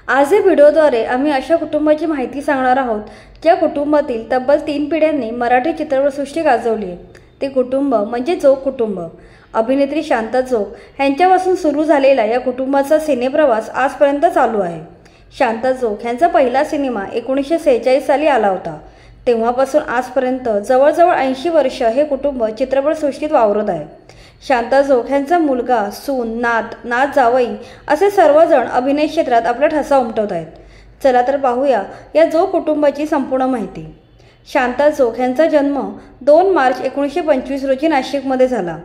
आज या व्हिडिओद्वारे आम्ही अशा कुटुंबाची माहिती सांगणार आहोत ज्या कुटुंबातील तब्बल 3 पिढ्यांनी मराठी चित्रपटसृष्टी गाजवली आहे। ते कुटुंब म्हणजे जोग कुटुंब। अभिनेत्री शांता जोग यांच्यापासून सुरू झालेला या कुटुंबाचा सिनेप्रवास आजपर्यंत चालू आहे। शांता जोग यांचा पहिला सिनेमा 1946 साली आला होता। तेव्हापासून आजपर्यंत जवळजवळ 80 वर्ष हे कुटुंब चित्रपटसृष्टीत वावरत आहे। शांता जोग यांचा मुलगा, सून, नात जावई असे सर्वजण अभिनय क्षेत्रात आपला ठसा उमटवत आहेत। चला तर पाहूया या जोग कुटुंबाची संपूर्ण माहिती। शांता जोग यांचा जन्म 2 मार्च 1925 रोजी नाशिकमध्ये झाला।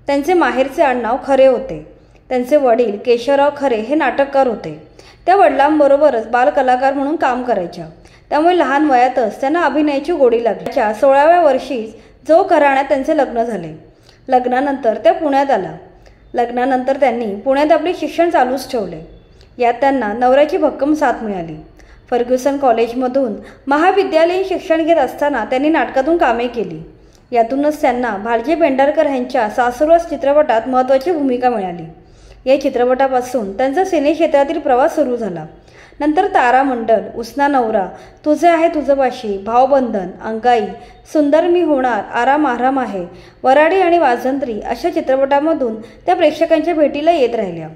त्यांचे माहेरचे आडनाव खरे होते। त्यांचे वडील केशवराव खरे हे नाटककार होते। त्या वडिलांबरोबरच बालकलाकार म्हणून काम करायच्या, त्यामुळे लहान वयातच त्यांना अभिनयाची गोडी लागली। 16व्या वर्षी जोग घराण्यात त्यांचे लग्न झाले। लग्नानंतर त्या पुण्यात आला। लग्नानंतर त्यांनी पुण्यात आपले शिक्षण चालूच ठेवले। यात त्यांना नवऱ्याची भक्कम साथ मिळाली। फर्ग्युसन कॉलेजमधून महाविद्यालयीन शिक्षण घेत असताना त्यांनी नाटकातून कामे केली। यातूनच त्यांना भालजी पेंढारकर यांच्या सासुरवास चित्रपटात महत्त्वाची भूमिका मिळाली। या चित्रपटापासून त्यांचा सिने क्षेत्रातील प्रवास सुरू झाला। नंतर तारामंडल, उसना नवरा, तुझे आहे तुझपाशी, भावबंधन, अंगाई, सुंदर मी होणार, आराम आराम आहे, वराडी आणि वाजंत्री अशा चित्रपटांमधून त्या प्रेक्षकांच्या भेटीला येत राहिल्या।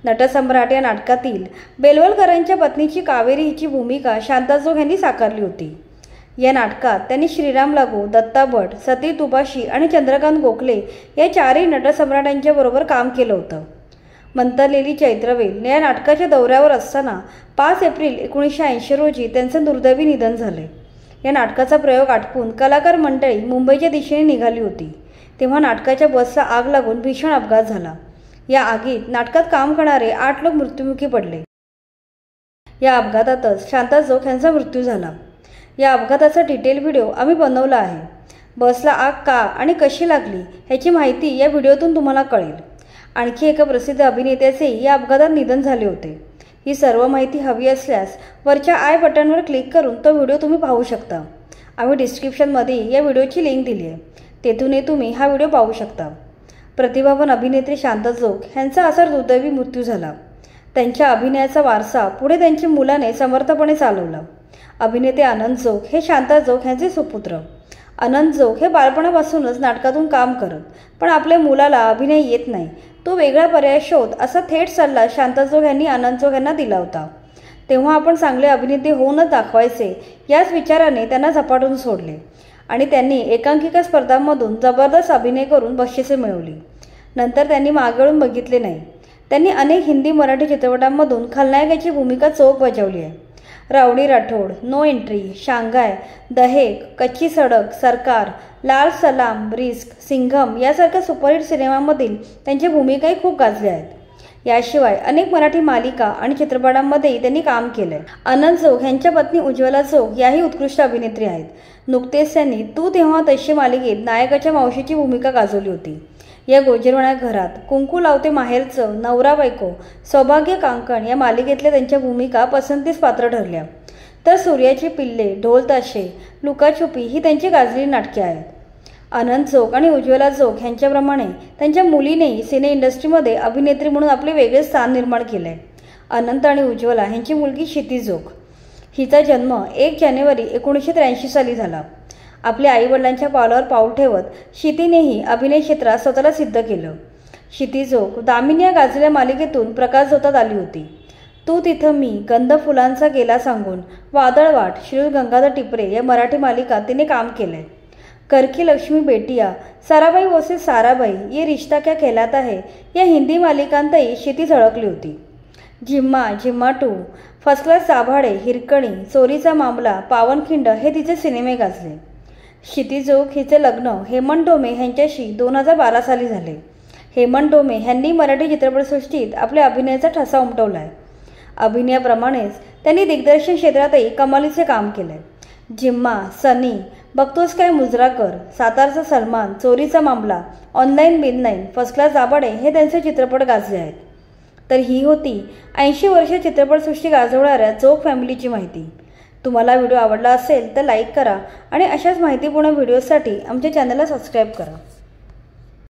नटसम्राट या नाटकातील बेलवलकरांच्या पत्नीची कावेरी हिची भूमिका शांता जोग यांनी साकारली होती। या नाटकात त्यांनी श्रीराम लागू, दत्ता भट, सती तुपाशी आणि चंद्रकांत गोखले या 4ही नटसम्राटांच्या बरोबर काम केलं होतं। मंतरलेली चैत्रवेल या नाटकाच्या दौऱ्यावर असताना 5 एप्रिल 1980 रोजी त्यांचे दुर्दैवी निधन झाले। या नाटकाचा प्रयोग आटपून कलाकार मंडळी मुंबईच्या दिशेने निघाली होती। तेव्हा नाटकाच्या बसला आग लागून भीषण अपघात झाला। या आगीत नाटकात काम करणारे 8 लोक मृत्युमुखी पडले। या अपघातातच शांता जोग यांचा मृत्यू झाला। या अपघाताचा डिटेल व्हिडिओ आम्ही बनवला आहे। बसला आग का आणि कशी लागली ह्याची माहिती या व्हिडिओतून तुम्हाला कळेल। आणखी एका प्रसिद्ध अभिनेत्याचे या अपघातात निधन झाले होते। ही सर्व माहिती हवी असल्यास वरच्या आय बटनवर क्लिक करून तो व्हिडिओ तुम्ही पाहू शकता। आम्ही डिस्क्रिप्शनमध्ये या व्हिडिओची लिंक दिली आहे, तेथूनही तुम्ही हा व्हिडिओ पाहू शकता। प्रतिभावान अभिनेत्री शांता जोग यांचा असा दुर्दैवी मृत्यू झाला। त्यांच्या अभिनयाचा वारसा पुढे त्यांच्या मुलाने समर्थपणे चालवला। अभिनेते आनंद जोग हे शांता जोग यांचे सुपुत्र। आनंद जोग हे बालपणापासूनच नाटकातून काम करत, पण आपल्या मुलाला अभिनय येत नाही, तो वेगळा पर्याय शोध असा थेट सल्ला शांता जोग यांनी आनंद जोग यांना दिला होता। तेव्हा आपण चांगले अभिनेते होऊनच दाखवायचे याच विचाराने त्यांना झपाटून सोडले आणि त्यांनी एकांकिका स्पर्धांमधून जबरदस्त अभिनय करून बक्षिसे मिळवली। नंतर त्यांनी मागेवळून बघितले नाही। त्यांनी अनेक हिंदी मराठी चित्रपटांमधून खलनायकाची भूमिका चोख बजावली आहे। Rowdy Rathore, no entry, Shanghai, दहेक, कच्ची सडक, सरकार, लाल सलाम, रिस्क, सिंघम यासारख्या सुपरहिट सिनेमांमधील त्यांच्या भूमिकाही खूप गाजल्या आहेत। याशिवाय अनेक मराठी मालिका आणि चित्रपटांमध्येही त्यांनी काम केलंय। आनंद जोग यांच्या पत्नी उज्ज्वला जोग याही उत्कृष्ट अभिनेत्री आहेत। नुकतेच त्यांनी तू तेव्हा तशी मालिकेत नायकाच्या मावशीची भूमिका गाजवली होती। या गोजरवाण्या घरात, कुंकू लावते माहेरचं, नवरा बायको, सौभाग्य कांकण या मालिकेतल्या त्यांच्या भूमिका पसंतीस पात्र ठरल्या। तर सूर्याची पिल्ले, ढोल ताशे, लुकाछुपी ही त्यांची गाजलेली नाटके आहेत। आनंद जोग आणि उज्ज्वला जोग यांच्याप्रमाणे त्यांच्या मुलीनेही सिने इंडस्ट्रीमध्ये अभिनेत्री म्हणून आपले वेगळे स्थान निर्माण केले। अनंत आणि उज्ज्वला यांची मुलगी क्षिती जोग हिचा जन्म 1 जानेवारी 1983 साली झाला। आपल्या आईवडिलांच्या पावलावर पाऊल ठेवत क्षितीनेही अभिनय क्षेत्रात स्वतःला सिद्ध केलं। क्षिती जोग दामिनी या गाजलेल्या मालिकेतून प्रकाशझोतात आली होती। तू तिथं मी, गंध फुलांचा गेला सांगून, वादळवाट, श्री गंगाधर टिपरे या मराठी मालिकात तिने काम केलंय। करकी लक्ष्मी बेटिया, साराबाई वोसे साराबाई, ये रिश्ता क्या कहलाता है या हिंदी मालिकांतही क्षिती झळकली होती। झिम्मा, झिम्मा 2, फर्स्ट क्लास साभाडे, हिरकणी, चोरीचा मामला, पावनखिंड हे तिचे सिनेमे गाजले। क्षिती जोग हिचे लग्न हेमंत डोमे यांच्याशी 2012 साली झाले। हेमंत डोमे यांनी मराठी चित्रपटसृष्टीत आपल्या अभिनयाचा ठसा उमटवला आहे। अभिनयाप्रमाणेच त्यांनी दिग्दर्शन क्षेत्रातही कमालीचे काम केलंय। जिम्मा, सनी, बघतोस काय मुजरा कर, सातारचा सलमान, चोरीचा मामला, ऑनलाईन बिनलाईन, फर्स्ट क्लास दाभाडे हे त्यांचे चित्रपट गाजले आहेत। तर ही होती 80 वर्ष चित्रपटसृष्टी गाजवणाऱ्या जोग फॅमिलीची माहिती। तुम्हाला व्हिडिओ आवडला असेल तर लाईक करा आणि अशाच माहितीपूर्ण व्हिडिओसाठी आमच्या चॅनलला सबस्क्राईब करा।